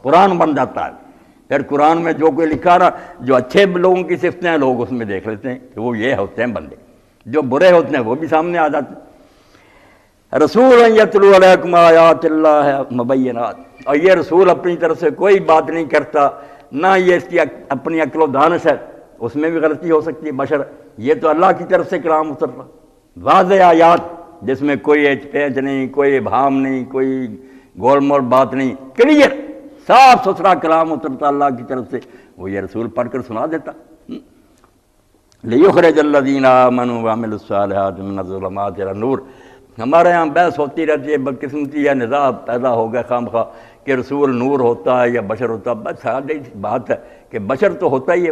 قرآن بن جاتا ہے۔ پھر قرآن میں جو کوئی لکھا رہا، جو اچھے لوگوں کی صفتیں ہیں لوگ اس میں دیکھ لیتے ہیں کہ وہ یہ ہوتے ہیں بندے، جو برے ہوتے ہیں وہ بھی سامنے آ جاتے ہیں۔ رسول یتلو علیکم آیات اللہ مبینات، اور یہ رسول اپنی طرف سے کوئی بات نہیں کرتا، نہ یہ اس کی اپنی عقل و دانش ہے، اس میں بھی غلطی ہو سکتی ہے بشر، یہ تو اللہ کی طرف سے کلام اتر رہا، واضح آیات جس میں کوئی ایچ پیچ نہیں، کوئی ابہام نہیں، کوئی گول مول بات نہیں، کلیئر صاف ستھرا کلام اترتا اللہ کی طرف سے، وہ یہ رسول پڑھ کر سنا دیتا۔ لِيُخْرِجَ الَّذِينَ آمَنُوا وَعَمِلُوا الصَّالِحَاتِ مِنَ الظُّلُمَاتِ إِلَى النُّورِ۔ ہمارے یہاں بحث ہوتی رہتی ہے، بدقسمتی یا نزاع پیدا ہو گیا خواہ کہ رسول نور ہوتا ہے یا بشر ہوتا ہے۔ بس سادہ بات ہے کہ بشر تو ہوتا ہی ہے،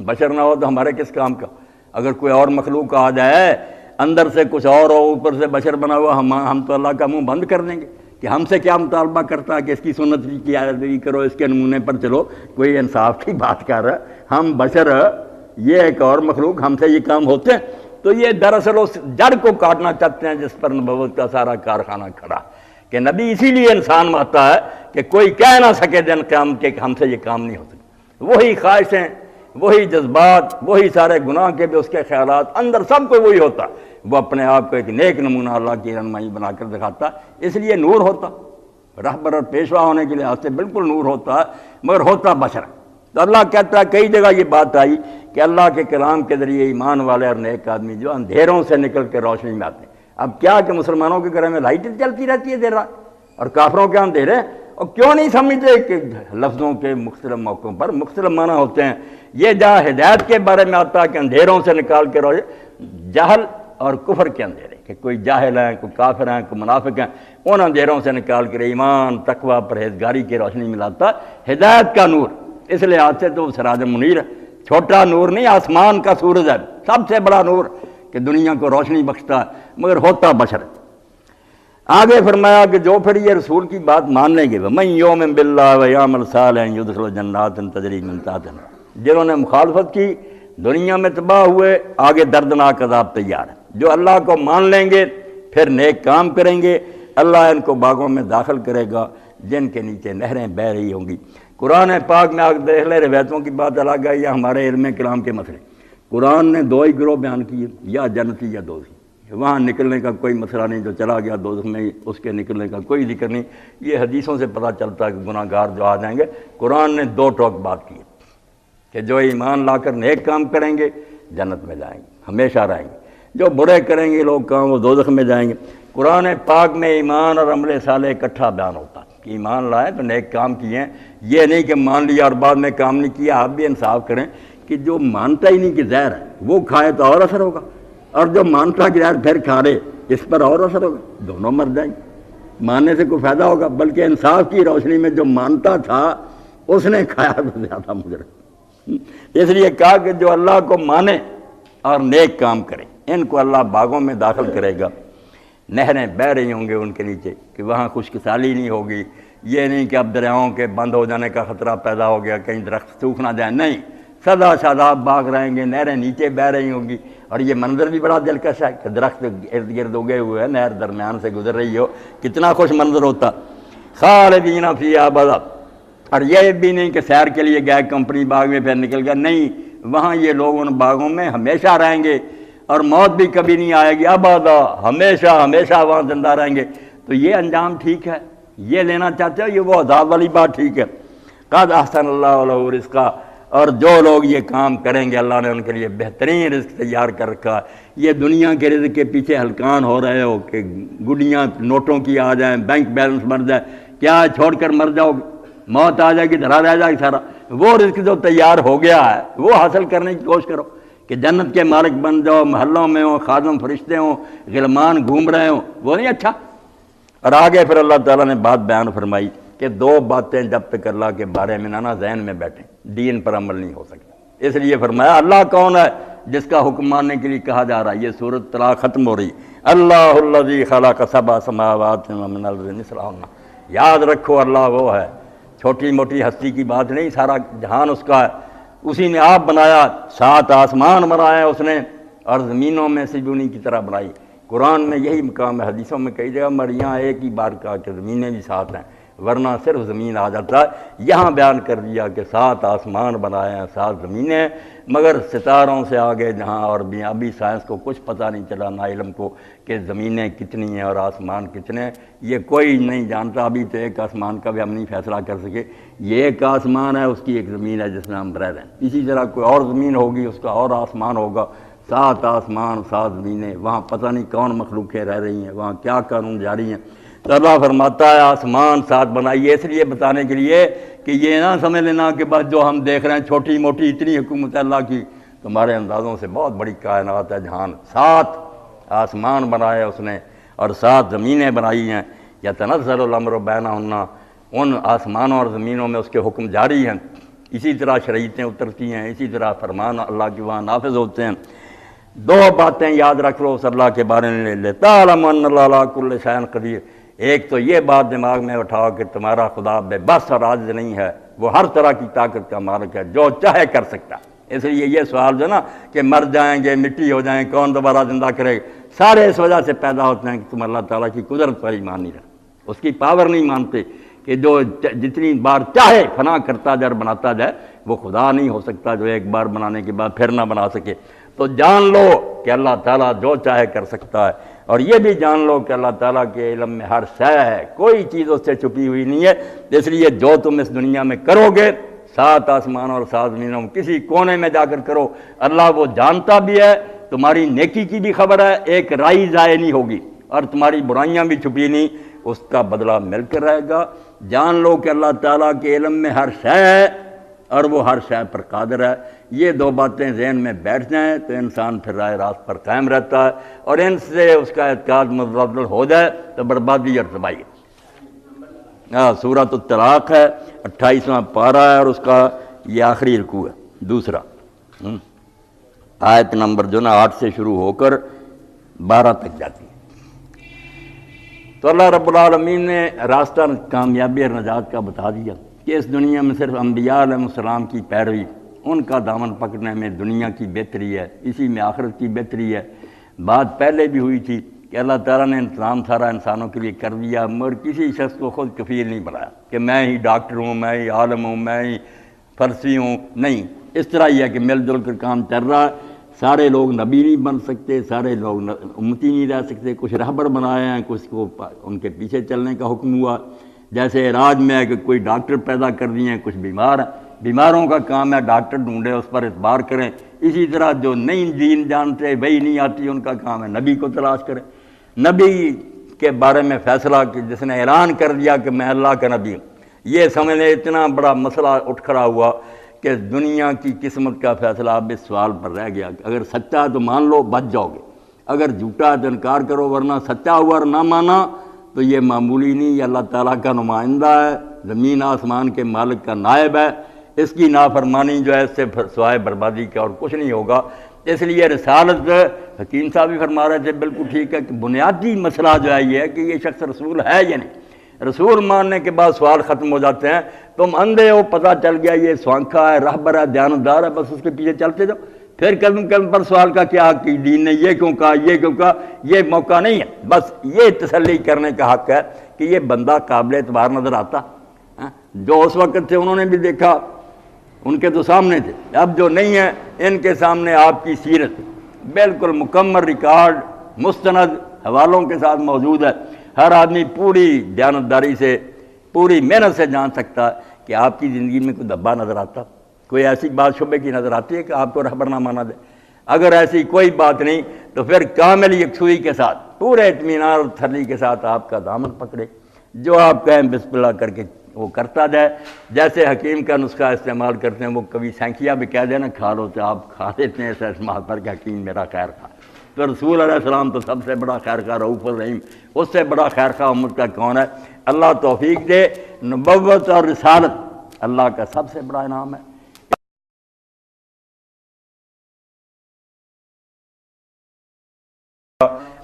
بشر نہ ہو تو ہمارے کس کام کا؟ اگر کوئی اور مخلوق آ جائے اندر سے کچھ اور ہو، اوپر سے بشر بنا ہوا، ہم تو اللہ کا منہ بند کر دیں گے کہ ہم سے کیا مطالبہ کرتا ہے کہ اس کی سنت کی پیروی کرو، اس کے نمونے پر چلو، کوئی انصاف کی بات کر رہا ہے؟ ہم بشر، یہ ایک اور مخلوق، ہم سے یہ کام ہوتے ہیں؟ تو یہ دراصل اس جڑ کو کاٹنا چاہتے ہیں جس پر نبوت کا سارا کارخانہ کھڑا، کہ نبی اسی لیے انسان میں آتا ہے کہ کوئی کہہ نہ سکے دن قیامت کے کہ ہم سے یہ کام نہیں ہو سکتا۔ وہی خواہشیں، وہی جذبات، وہی سارے گناہ کے بھی اس کے خیالات، اندر سب کو وہی ہوتا، وہ اپنے آپ کو ایک نیک نمونہ اللہ کی رہنمائی بنا کر دکھاتا، اس لیے نور ہوتا، رہبر اور پیشوا ہونے کے لحاظ سے بالکل نور ہوتا ہے، مگر ہوتا بشر۔ تو اللہ کہتا ہے، کئی جگہ یہ بات آئی کہ اللہ کے کلام کے ذریعے ایمان والے اور نیک آدمی جو اندھیروں سے نکل کے روشنی میں آتے ہیں۔ اب کیا کہ مسلمانوں کے گھر میں لائٹ چلتی رہتی ہے دیر رات، اور کافروں کے اندھیرے، اور کیوں نہیں سمجھتے کہ لفظوں کے مختلف موقعوں پر مختلف معنی ہوتے ہیں۔ یہ جہاں ہدایت کے بارے میں آتا ہے کہ اندھیروں سے نکال کے روشنی، جہل اور کفر کے اندھیرے، کہ کوئی جاہل ہیں، کوئی کافر ہیں، کوئی منافق ہیں، ان اندھیروں سے نکال کر ایمان، تقویٰ، پرہیزگاری کی روشنی میں لاتا ہے ہدایت کا نور۔ اس لحاظ سے تو سراج منیر ہے، چھوٹا نور نہیں، آسمان کا سورج ہے، سب سے بڑا نور کہ دنیا کو روشنی بخشتا ہے، مگر ہوتا بشر ہے۔ آگے فرمایا کہ جو پھر یہ رسول کی بات مان لیں گے، وَمَن يُؤْمِن بِاللَّهِ وَيَعْمَلْ صَالِحًا يُدْخِلْهُ جَنَّاتٍ تَجْرِي مِن تَحْتِهَا الْأَنْهَارُ، جنہوں نے مخالفت کی دنیا میں تباہ ہوئے، آگے دردناک عذاب تیار ہے۔ جو اللہ کو مان لیں گے پھر نیک کام کریں گے، اللہ ان کو باغوں میں داخل کرے گا جن کے نیچے نہریں بہہ رہی ہوں گی۔ قرآن پاک میں آگے دیکھ لیں، روایتوں کی بات الگ ہے یا ہمارے علم کلام کے مسئلے۔ قرآن نے دو ہی گروہ بیان کیے، یا جنتی یا دوزخی، وہاں نکلنے کا کوئی مسئلہ نہیں، جو چلا گیا دوزخ میں اس کے نکلنے کا کوئی ذکر نہیں۔ یہ حدیثوں سے پتہ چلتا ہے کہ گناہ گار جو آ جائیں گے، قرآن نے دو ٹوک بات کی کہ جو ایمان لا کر نیک کام کریں گے جنت میں جائیں گے، ہمیشہ رہیں گے، جو برے کریں گے لوگ کام وہ دوزخ میں جائیں گے۔ قرآن پاک میں ایمان اور عمل صالح اکٹھا بیان ہوتا ہے کہ ایمان لائیں تو نیک کام کیے ہیں، یہ نہیں کہ مان لیا اور بعد میں کام نہیں کیا۔ آپ بھی انصاف کریں کہ جو مانتا ہی نہیں کہ زہر ہے وہ کھائے تو اور اثر ہوگا، اور جو مانتا کہ زہر پھر کھا رہے اس پر اور اثر ہوگا، دونوں مر جائیں گے، ماننے سے کوئی فائدہ ہوگا؟ بلکہ انصاف کی روشنی میں جو مانتا تھا اس نے کھایا تو زیادہ مجرم۔ اس لیے کہا کہ جو اللہ کو مانے اور نیک کام کرے ان کو اللہ باغوں میں داخل کرے گا، نہریں بہہ رہی ہوں گے ان کے نیچے، کہ وہاں خشک سالی نہیں ہوگی۔ یہ نہیں کہ اب دریاؤں کے بند ہو جانے کا خطرہ پیدا ہو گیا، کہیں درخت سوکھ نہ جائیں، نہیں، سدا شاداب باغ رہیں گے، نہریں نیچے بہہ رہی ہوں گی۔ اور یہ منظر بھی بڑا دلکش ہے کہ درخت ارد گرد اگے ہوئے ہیں، نہر درمیان سے گزر رہی ہو، کتنا خوش منظر ہوتا۔ خالدین فیہا ابدا، اور یہ بھی نہیں کہ سیر کے لیے گئے کمپنی باغ میں پھر نکل گیا، نہیں، وہاں یہ لوگ ان باغوں میں ہمیشہ رہیں گے، اور موت بھی کبھی نہیں آئے گی، ابدا، ہمیشہ ہمیشہ وہاں زندہ رہیں گے۔ تو یہ انجام ٹھیک ہے، یہ لینا چاہتے ہو، یہ وہ عذاب والی بات ٹھیک ہے۔ قد احسن اللہ لہ رزقا، اور جو لوگ یہ کام کریں گے اللہ نے ان کے لیے بہترین رزق تیار کر رکھا۔ یہ دنیا کے رزق کے پیچھے ہلکان ہو رہے ہو کہ گڈیاں نوٹوں کی آ جائیں، بینک بیلنس مر جائے، کیا چھوڑ کر مر جاؤ گے، موت آ جائے گی، دھرا رہ جائے گی سارا۔ وہ رزق جو تیار ہو گیا ہے وہ حاصل کرنے کی کوشش کرو کہ جنت کے مالک بن جاؤ، محلوں میں ہوں، خادم فرشتے ہوں، غلمان گھوم رہے ہوں، وہ نہیں اچھا؟ اور آگے پھر اللہ تعالیٰ نے بات بیان فرمائی کہ دو باتیں جب تک اللہ کے بارے میں نہ ذہن میں بیٹھیں دین پر عمل نہیں ہو سکتا۔ اس لیے فرمایا اللہ کون ہے جس کا حکم ماننے کے لیے کہا جا رہا ہے۔ یہ سورۃ طلاق ختم ہو رہی، اللہ الذی خلق سبع سماوات ومن الارض مثلہن، یاد رکھو اللہ وہ ہے، چھوٹی موٹی ہستی کی بات نہیں، سارا جہان اس کا ہے، اسی نے آپ بنایا، 7 آسمان بنائے اس نے، اور زمینوں میں سے بھی انہی کی طرح بنائی۔ قرآن میں یہی مقام ہے، حدیثوں میں کئی جگہ مریاں ایک ہی بار کہا کہ زمینیں بھی 7 ہیں، ورنہ صرف زمین آ جاتا ہے۔ یہاں بیان کر دیا کہ 7 آسمان بنائے ہیں، 7 زمینیں ہیں، مگر ستاروں سے آگے جہاں اور ابھی سائنس کو کچھ پتہ نہیں چلا، نہ علم کو، کہ زمینیں کتنی ہیں اور آسمان کتنے ہیں، یہ کوئی نہیں جانتا۔ ابھی تو ایک آسمان کا بھی ہم نہیں فیصلہ کر سکے، یہ ایک آسمان ہے، اس کی ایک زمین ہے جس میں ہم رہ رہے ہیں۔ اسی طرح کوئی اور زمین ہوگی، اس کا اور آسمان ہوگا، 7 آسمان 7 زمینیں، وہاں پتہ نہیں کون مخلوقیں رہ رہی ہیں، وہاں کیا قانون جاری ہیں۔ تو اللہ فرماتا ہے آسمان 7 بنائیے، اس لیے بتانے کے لیے کہ یہ نہ سمجھ لینا کہ بس جو ہم دیکھ رہے ہیں چھوٹی موٹی اتنی حکومت اللہ کی، تمہارے اندازوں سے بہت بڑی کائنات ہے جہان۔ 7 آسمان بنائے اس نے اور 7 زمینیں بنائی ہیں، یتنزل الامر بینہن، ان آسمانوں اور زمینوں میں اس کے حکم جاری ہیں، اسی طرح شریعتیں اترتی ہیں، اسی طرح فرمان اللہ کے وہاں نافذ ہوتے ہیں۔ 2 باتیں یاد رکھ لو اس اللہ کے بارے میں، لِتَعْلَمُ أَنَّ اللَّهَ عَلَىٰ كُلِّ شَيْءٍ قَدِيرٌ۔ ایک تو یہ بات دماغ میں اٹھاؤ کہ تمہارا خدا بے بس اور عاجز نہیں ہے، وہ ہر طرح کی طاقت کا مالک ہے، جو چاہے کر سکتا ہے۔ اس لیے یہ سوال جو نا کہ مر جائیں گے، مٹی ہو جائیں، کون دوبارہ زندہ کرے گا، سارے اس وجہ سے پیدا ہوتے ہیں کہ تم اللہ تعالیٰ کی قدرت پر ایمان نہیں رکھتے، اس کی پاور نہیں مانتے کہ جو جتنی بار چاہے فنا کرتا جائے اور بناتا جائے، وہ خدا نہیں ہو سکتا جو ایک بار بنانے کے بعد پھر نہ بنا سکے۔ تو جان لو کہ اللہ تعالیٰ جو چاہے کر سکتا ہے، اور یہ بھی جان لو کہ اللہ تعالیٰ کے علم میں ہر شے ہے، کوئی چیز اس سے چھپی ہوئی نہیں ہے۔ اس لیے جو تم اس دنیا میں کرو گے، 7 آسمان اور 7 زمینوں، کسی کونے میں جا کر کرو، اللہ وہ جانتا بھی ہے، تمہاری نیکی کی بھی خبر ہے، ایک رائی ضائع نہیں ہوگی، اور تمہاری برائیاں بھی چھپی نہیں، اس کا بدلہ مل کر رہے گا۔ جان لو کہ اللہ تعالیٰ کے علم میں ہر شے ہے اور وہ ہر شے پر قادر ہے۔ یہ 2 باتیں ذہن میں بیٹھ جائیں تو انسان پھر راہ راست پر قائم رہتا ہے، اور ان سے اس کا اعتقاد متبدل ہو جائے تو بربادی اور تباہی۔ سورۃ الطلاق ہے، 28واں پارہ ہے، اور اس کا یہ آخری رکوع ہے، دوسرا، آیت نمبر جو نا 8 سے شروع ہو کر 12 تک جاتی ہے۔ تو اللہ رب العالمین نے راستہ کامیابی اور نجات کا بتا دیا کہ اس دنیا میں صرف انبیاء علیہ السلام کی پیروی، ان کا دامن پکڑنے میں دنیا کی بہتری ہے، اسی میں آخرت کی بہتری ہے۔ بات پہلے بھی ہوئی تھی کہ اللہ تعالیٰ نے انتظام سارا انسانوں کے لیے کر دیا، مگر کسی شخص کو خود کفیل نہیں بنایا کہ میں ہی ڈاکٹر ہوں، میں ہی عالم ہوں، میں ہی فرسی ہوں، نہیں، اس طرح ہی ہے کہ مل جل کر کام چل رہا ہے۔ سارے لوگ نبی نہیں بن سکتے، سارے لوگ امتی نہیں رہ سکتے، کچھ رہبر بنائے ہیں، کچھ کو ان کے پیچھے چلنے کا حکم ہوا۔ جیسے علاج میں ہے کہ کوئی ڈاکٹر پیدا کر دیے ہیں، کچھ بیمار ہیں، بیماروں کا کام ہے ڈاکٹر ڈھونڈے، اس پر اعتبار کریں۔ اسی طرح جو نئی دین جانتے، وہی نہیں آتی، ان کا کام ہے نبی کو تلاش کریں، نبی کے بارے میں فیصلہ کہ جس نے اعلان کر دیا کہ میں اللہ کا نبی ہوں۔ یہ سمجھنے اتنا بڑا مسئلہ اٹھ کھڑا ہوا کہ دنیا کی قسمت کا فیصلہ اب اس سوال پر رہ گیا کہ اگر سچا ہے تو مان لو، بچ جاؤ گے، اگر جھوٹا ہے تو انکار کرو، ورنہ سچا ہوا اور نہ مانا تو یہ معمولی نہیں، یہ اللہ تعالیٰ کا نمائندہ ہے، زمین آسمان کے مالک کا نائب ہے، اس کی نافرمانی جو ہے اس سے سوائے بربادی کا اور کچھ نہیں ہوگا۔ اس لیے رسالت، حکیم صاحب بھی فرما رہے تھے، بالکل ٹھیک ہے کہ بنیادی مسئلہ جو ہے یہ ہے کہ یہ شخص رسول ہے یا نہیں۔ رسول ماننے کے بعد سوال ختم ہو جاتے ہیں، تم اندھے ہو، پتہ چل گیا یہ سوانکھا ہے، رہبر ہے، دیانتدار ہے، بس اس کے پیچھے چلتے جاؤ، پھر قدم قدم پر سوال کا کیا حق کی، دین نے یہ کیوں کہا، یہ کیوں کہا، یہ موقع نہیں ہے۔ بس یہ تسلی کرنے کا حق ہے کہ یہ بندہ قابل اعتبار نظر آتا، جو اس وقت تھے انہوں نے بھی دیکھا، ان کے تو سامنے تھے، اب جو نہیں ہے ان کے سامنے آپ کی سیرت بالکل مکمل ریکارڈ مستند حوالوں کے ساتھ موجود ہے۔ ہر آدمی پوری دیانتداری سے، پوری محنت سے جان سکتا ہے کہ آپ کی زندگی میں کوئی دبا نظر آتا، کوئی ایسی بات شبے کی نظر آتی ہے کہ آپ کو رہبر نہ مانا جائے۔ اگر ایسی کوئی بات نہیں تو پھر کامل یکسوئی کے ساتھ، پورے اطمینان اور تسلی کے ساتھ آپ کا دامن پکڑے، جو آپ کہیں بسم اللہ کر کے وہ کرتا جائے۔ جیسے حکیم کا نسخہ استعمال کرتے ہیں، وہ کبھی سینکیا بھی کہہ دیں نا کھا لو، تو آپ کھا دیتے ہیں ایسے استعمال پر کہ حکیم میرا خیر خواہ۔ تو رسول علیہ السلام تو سب سے بڑا خیر خواہ، رؤوف الرحیم، اس سے بڑا خیر خواہ امت کا کون ہے؟ اللہ توفیق دے، نبوت اور رسالت اللہ کا سب سے بڑا انعام ہے۔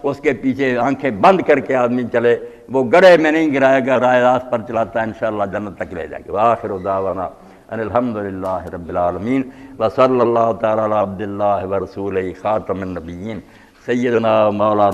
اس کے پیچھے آنکھیں بند کر کے آدمی چلے، وہ گڑھے میں نہیں گرائے گا، راہ راست پر چلاتا ہے، انشاءاللہ جنت تک لے جائے گا۔ وآخر دعوانا ان الحمدللہ رب العالمین وصلی اللہ تعالی علی عبد اللہ ورسولہ خاتم النبیین سیدنا مولانا